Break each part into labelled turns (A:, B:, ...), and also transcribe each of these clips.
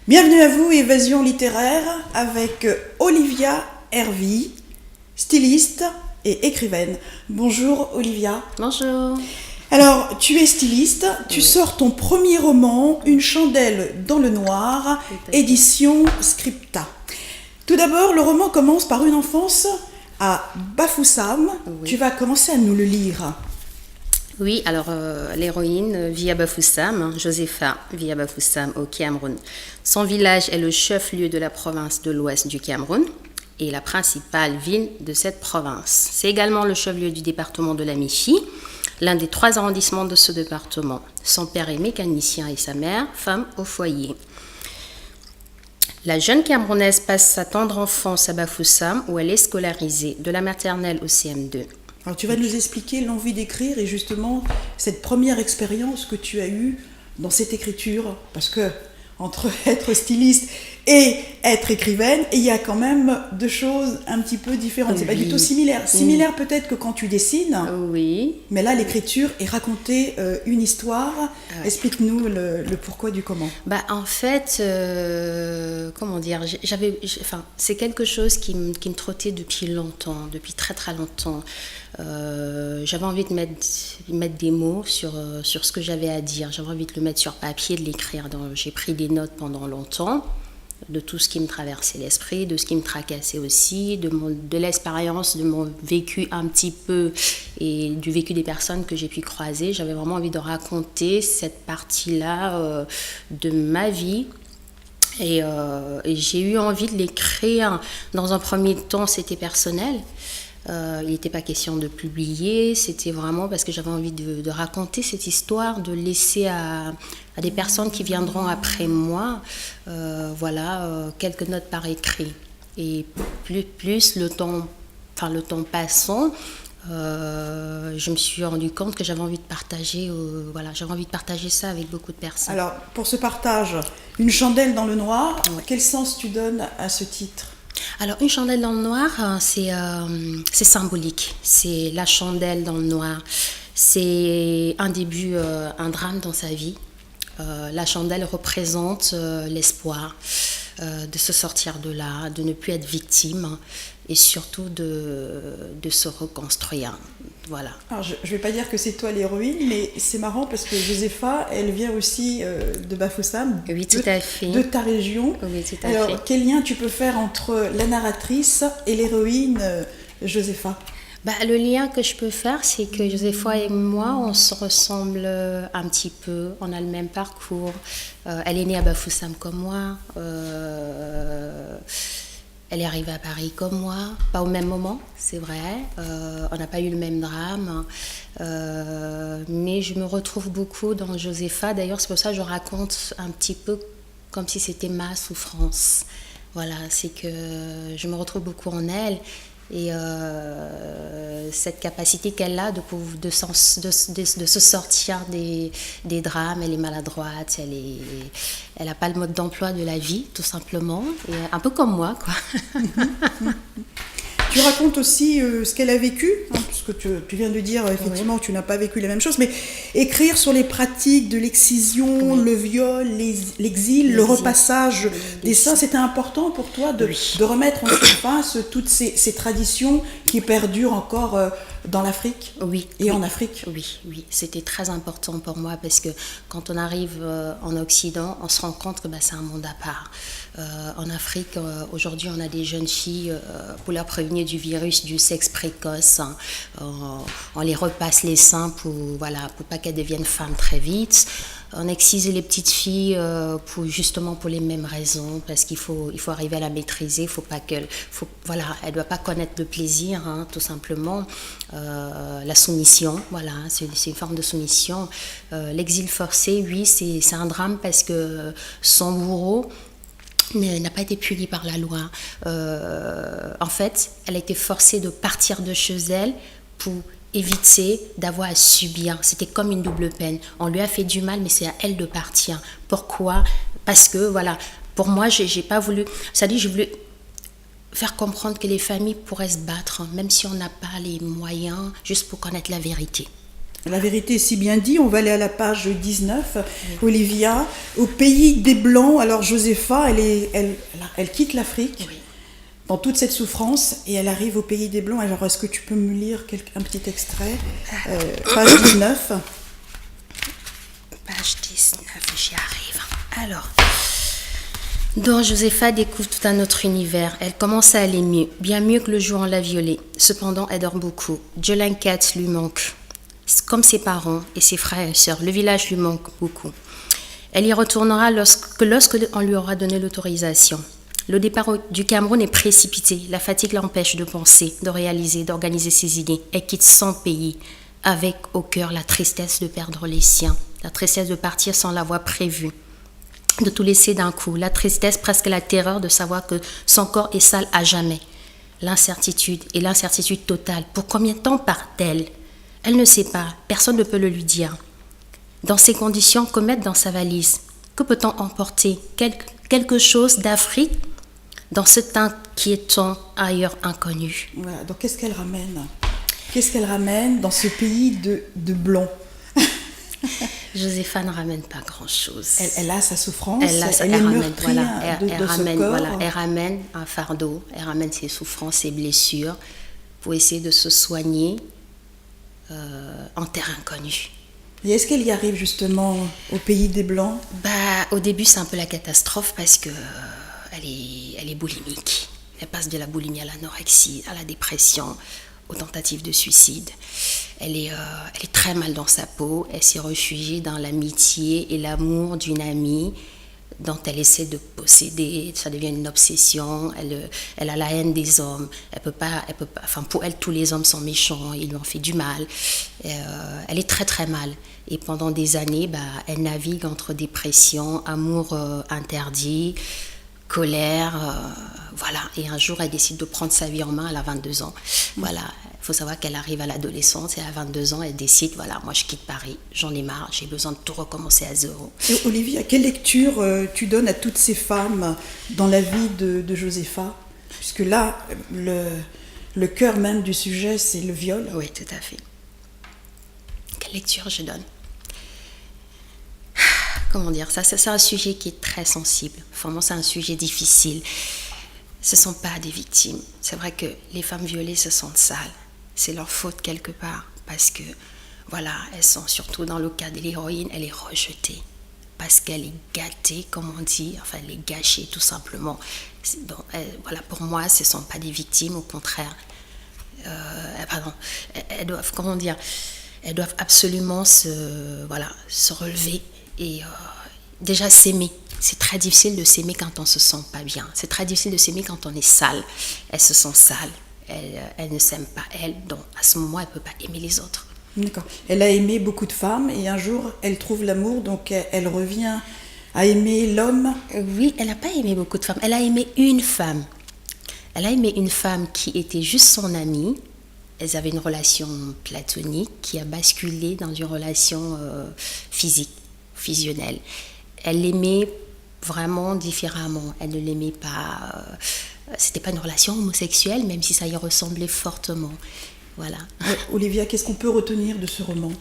A: Bienvenue à vous, Évasion littéraire, avec Olivia Hervy, styliste et écrivaine. Bonjour Olivia.
B: Bonjour.
A: Alors, tu es styliste, tu sors ton premier roman, Une chandelle dans le noir, édition Scripta. Tout d'abord, le roman commence par une enfance à Bafoussam.
B: Oui.
A: Tu vas commencer à nous le lire.
B: Oui, alors l'héroïne vit à Bafoussam, Josepha vit à Bafoussam au Cameroun. Son village est le chef-lieu de la province de l'ouest du Cameroun et la principale ville de cette province. C'est également le chef-lieu du département de la Michi, l'un des 3 arrondissements de ce département. Son père est mécanicien et sa mère, femme au foyer. La jeune Camerounaise passe sa tendre enfance à Bafoussam où elle est scolarisée de la maternelle au CM2.
A: Alors tu vas nous expliquer l'envie d'écrire et justement cette première expérience que tu as eue dans cette écriture, parce que entre être styliste et être écrivaine, il y a quand même 2 choses un petit peu différentes. C'est pas du tout similaire. Similaire peut-être que quand tu dessines,
B: Oui.
A: mais là l'écriture est raconter une histoire. Explique-nous le pourquoi du comment.
B: En fait, comment dire, c'est quelque chose qui me trottait depuis longtemps, depuis très très longtemps. J'avais envie de mettre des mots sur ce que j'avais à dire. J'avais envie de le mettre sur papier, de l'écrire. J'ai pris des notes pendant longtemps de tout ce qui me traversait l'esprit, de ce qui me tracassait aussi, de l'expérience, de mon vécu un petit peu et du vécu des personnes que j'ai pu croiser. J'avais vraiment envie de raconter cette partie-là de ma vie. Et j'ai eu envie de l'écrire. Dans un premier temps, c'était personnel. Il n'était pas question de publier, c'était vraiment parce que j'avais envie de raconter cette histoire, de laisser à des personnes qui viendront après moi, quelques notes par écrit. Et plus le temps passant, je me suis rendu compte que j'avais envie de partager, ça avec beaucoup de personnes.
A: Alors pour ce partage, Une chandelle dans le noir, quel sens tu donnes à ce titre ?
B: Alors, Une chandelle dans le noir, c'est symbolique. C'est la chandelle dans le noir. C'est un début, un drame dans sa vie. La chandelle représente l'espoir de se sortir de là, de ne plus être victime et surtout de se reconstruire. Voilà. Alors,
A: je ne vais pas dire que c'est toi l'héroïne, mais c'est marrant parce que Josepha, elle vient aussi de Bafoussam,
B: oui, tout à fait.
A: De ta région.
B: Oui, tout à
A: Alors,
B: fait.
A: quel lien tu peux faire entre la narratrice et l'héroïne Josepha ?
B: Le lien que je peux faire, c'est que Josepha et moi, on se ressemble un petit peu, on a le même parcours. Elle est née à Bafoussam comme moi. Elle est arrivée à Paris comme moi, pas au même moment, c'est vrai. On n'a pas eu le même drame. Mais je me retrouve beaucoup dans Josepha. D'ailleurs, c'est pour ça que je raconte un petit peu comme si c'était ma souffrance. Voilà, c'est que je me retrouve beaucoup en elle. Et cette capacité qu'elle a de se sortir des drames, elle est maladroite, elle n'a pas le mode d'emploi de la vie, tout simplement, et un peu comme moi, quoi.
A: Tu racontes aussi ce qu'elle a vécu, puisque tu viens de dire effectivement que tu n'as pas vécu la même chose, mais écrire sur les pratiques de l'excision, le viol, l'exil, le repassage des seins, c'était important pour toi de remettre en surface toutes ces traditions qui perdurent encore dans l'Afrique et en Afrique.
B: Oui, c'était très important pour moi parce que quand on arrive en Occident, on se rend compte que c'est un monde à part. En Afrique, aujourd'hui, on a des jeunes filles, pour leur prévenir du virus du sexe précoce, on les repasse les seins pour pas qu'elles deviennent femmes très vite. On excise les petites filles justement pour les mêmes raisons, parce qu'il faut arriver à la maîtriser, elle ne doit pas connaître le plaisir, tout simplement. La soumission, c'est une forme de soumission. L'exil forcé, oui, c'est un drame parce que son bourreau n'a pas été puni par la loi. En fait, elle a été forcée de partir de chez elle pour éviter d'avoir à subir. C'était comme une double peine. On lui a fait du mal, mais c'est à elle de partir. Pourquoi ? Parce que, pour moi, j'ai pas voulu... C'est-à-dire, j'ai voulu faire comprendre que les familles pourraient se battre, même si on n'a pas les moyens, juste pour connaître la vérité.
A: La vérité est si bien dit, on va aller à la page 19. Oui. Olivia, au pays des Blancs, alors Joséfa, elle quitte l'Afrique oui. dans toute cette souffrance et elle arrive au pays des Blancs. Alors est-ce que tu peux me lire un petit extrait page 19.
B: Page 19, j'y arrive. Alors, donc Joséfa découvre tout un autre univers. Elle commence à aller mieux, bien mieux que le jour où on l'a violée. Cependant, elle dort beaucoup. Dieu l'inquiète, lui manque. Comme ses parents et ses frères et sœurs, le village lui manque beaucoup. Elle y retournera lorsque on lui aura donné l'autorisation. Le départ du Cameroun est précipité. La fatigue l'empêche de penser, de réaliser, d'organiser ses idées. Elle quitte son pays, avec au cœur la tristesse de perdre les siens, la tristesse de partir sans l'avoir prévu, de tout laisser d'un coup, la tristesse, presque la terreur de savoir que son corps est sale à jamais. L'incertitude et l'incertitude totale. Pour combien de temps part-elle ? Elle ne sait pas, personne ne peut le lui dire. Dans ces conditions, que mettre dans sa valise ? Que peut-on emporter ? Quelque chose d'Afrique dans cet inquiétant ailleurs inconnu.
A: Voilà, donc qu'est-ce qu'elle ramène ? Qu'est-ce qu'elle ramène dans ce pays de blancs ?
B: Joséfa ne ramène pas grand-chose.
A: Elle a sa souffrance,
B: elle ramène, voilà, elle ramène un fardeau, elle ramène ses souffrances, ses blessures pour essayer de se soigner en terre inconnue.
A: Et est-ce qu'elle y arrive justement au pays des Blancs ?
B: Au début, c'est un peu la catastrophe parce que elle est boulimique. Elle passe de la boulimie à l'anorexie, à la dépression, aux tentatives de suicide. Elle est très mal dans sa peau. Elle s'est réfugiée dans l'amitié et l'amour d'une amie dont elle essaie de posséder. Ça devient une obsession. Elle a la haine des hommes. Elle peut pas, enfin, pour elle, tous les hommes sont méchants. Ils lui ont fait du mal. Elle est très très mal. Et pendant des années, elle navigue entre dépression, amour interdit, colère, voilà. Et un jour, elle décide de prendre sa vie en main. Elle a 22 ans. Voilà. Il faut savoir qu'elle arrive à l'adolescence et à 22 ans, elle décide, voilà, moi je quitte Paris, j'en ai marre, j'ai besoin de tout recommencer à zéro.
A: Et Olivia, quelle lecture tu donnes à toutes ces femmes dans la vie de Joséfa ? Puisque là, le cœur même du sujet, c'est le viol.
B: Oui, tout à fait. Quelle lecture je donne ? Comment dire ça ? C'est un sujet qui est très sensible. Vraiment, c'est un sujet difficile. Ce ne sont pas des victimes. C'est vrai que les femmes violées se sentent sales. C'est leur faute quelque part. Parce que, voilà, elles sont surtout dans le cas de l'héroïne, elle est rejetée. Parce qu'elle est gâtée, comme on dit. Enfin, elle est gâchée, tout simplement. Donc, voilà, pour moi, ce ne sont pas des victimes. Au contraire, elles doivent, comment dire, elles doivent absolument se relever et déjà s'aimer. C'est très difficile de s'aimer quand on ne se sent pas bien. C'est très difficile de s'aimer quand on est sale. Elle se sent sale. Elle ne s'aime pas elle. Donc, à ce moment, elle ne peut pas aimer les autres.
A: D'accord. Elle a aimé beaucoup de femmes et un jour, elle trouve l'amour. Donc, elle revient à aimer l'homme.
B: Oui, elle n'a pas aimé beaucoup de femmes. Elle a aimé une femme. Elle a aimé une femme qui était juste son amie. Elles avaient une relation platonique qui a basculé dans une relation physique, fusionnelle. Elle l'aimait vraiment différemment. Elle ne l'aimait pas. C'était pas une relation homosexuelle, même si ça y ressemblait fortement. Voilà.
A: Olivia, qu'est-ce qu'on peut retenir de ce roman ?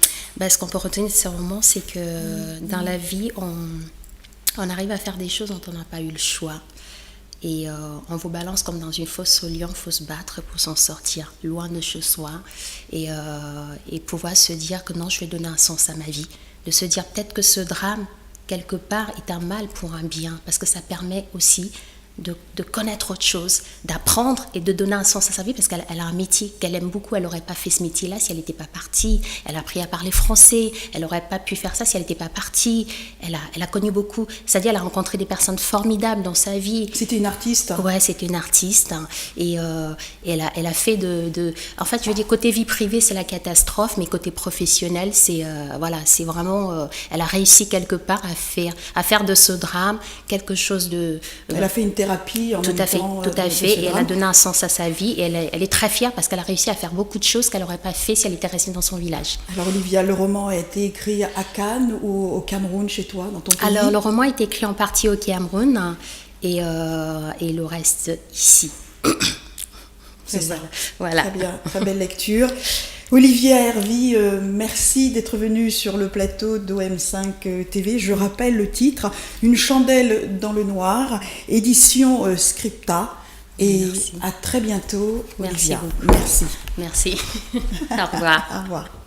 B: Ce qu'on peut retenir de ce roman, c'est que dans la vie, on arrive à faire des choses dont on n'a pas eu le choix. Et on vous balance comme dans une fosse au lion, il faut se battre pour s'en sortir, loin de chez soi. Et pouvoir se dire que non, je vais donner un sens à ma vie. De se dire peut-être que ce drame, quelque part, est un mal pour un bien, parce que ça permet aussi de connaître autre chose, d'apprendre et de donner un sens à sa vie, parce qu'elle a un métier qu'elle aime beaucoup. Elle n'aurait pas fait ce métier-là si elle n'était pas partie. Elle a appris à parler français. Elle n'aurait pas pu faire ça si elle n'était pas partie. Elle a connu beaucoup. C'est-à-dire, elle a rencontré des personnes formidables dans sa vie.
A: C'était une artiste.
B: Ouais, c'était une artiste. Et elle a fait En fait, je veux dire, côté vie privée, c'est la catastrophe, mais côté professionnel, c'est vraiment... elle a réussi quelque part à faire de ce drame quelque chose de...
A: Elle a fait une thérapie en même temps.
B: Tout à fait. Et elle a donné un sens à sa vie. Et elle est très fière parce qu'elle a réussi à faire beaucoup de choses qu'elle n'aurait pas fait si elle était restée dans son village.
A: Alors Olivia, le roman a été écrit à Cannes ou au Cameroun, chez toi, dans ton pays ?
B: Alors le roman a été écrit en partie au Cameroun et le reste ici.
A: C'est ça.
B: Voilà.
A: Très bien, très belle lecture. Olivia Hervy, merci d'être venue sur le plateau d'OM5 TV. Je rappelle le titre, Une chandelle dans le noir, édition Scripta. Et
B: merci.
A: À très bientôt,
B: Merci
A: Olivia.
B: beaucoup.
A: Merci.
B: Merci. Au revoir.
A: Au revoir.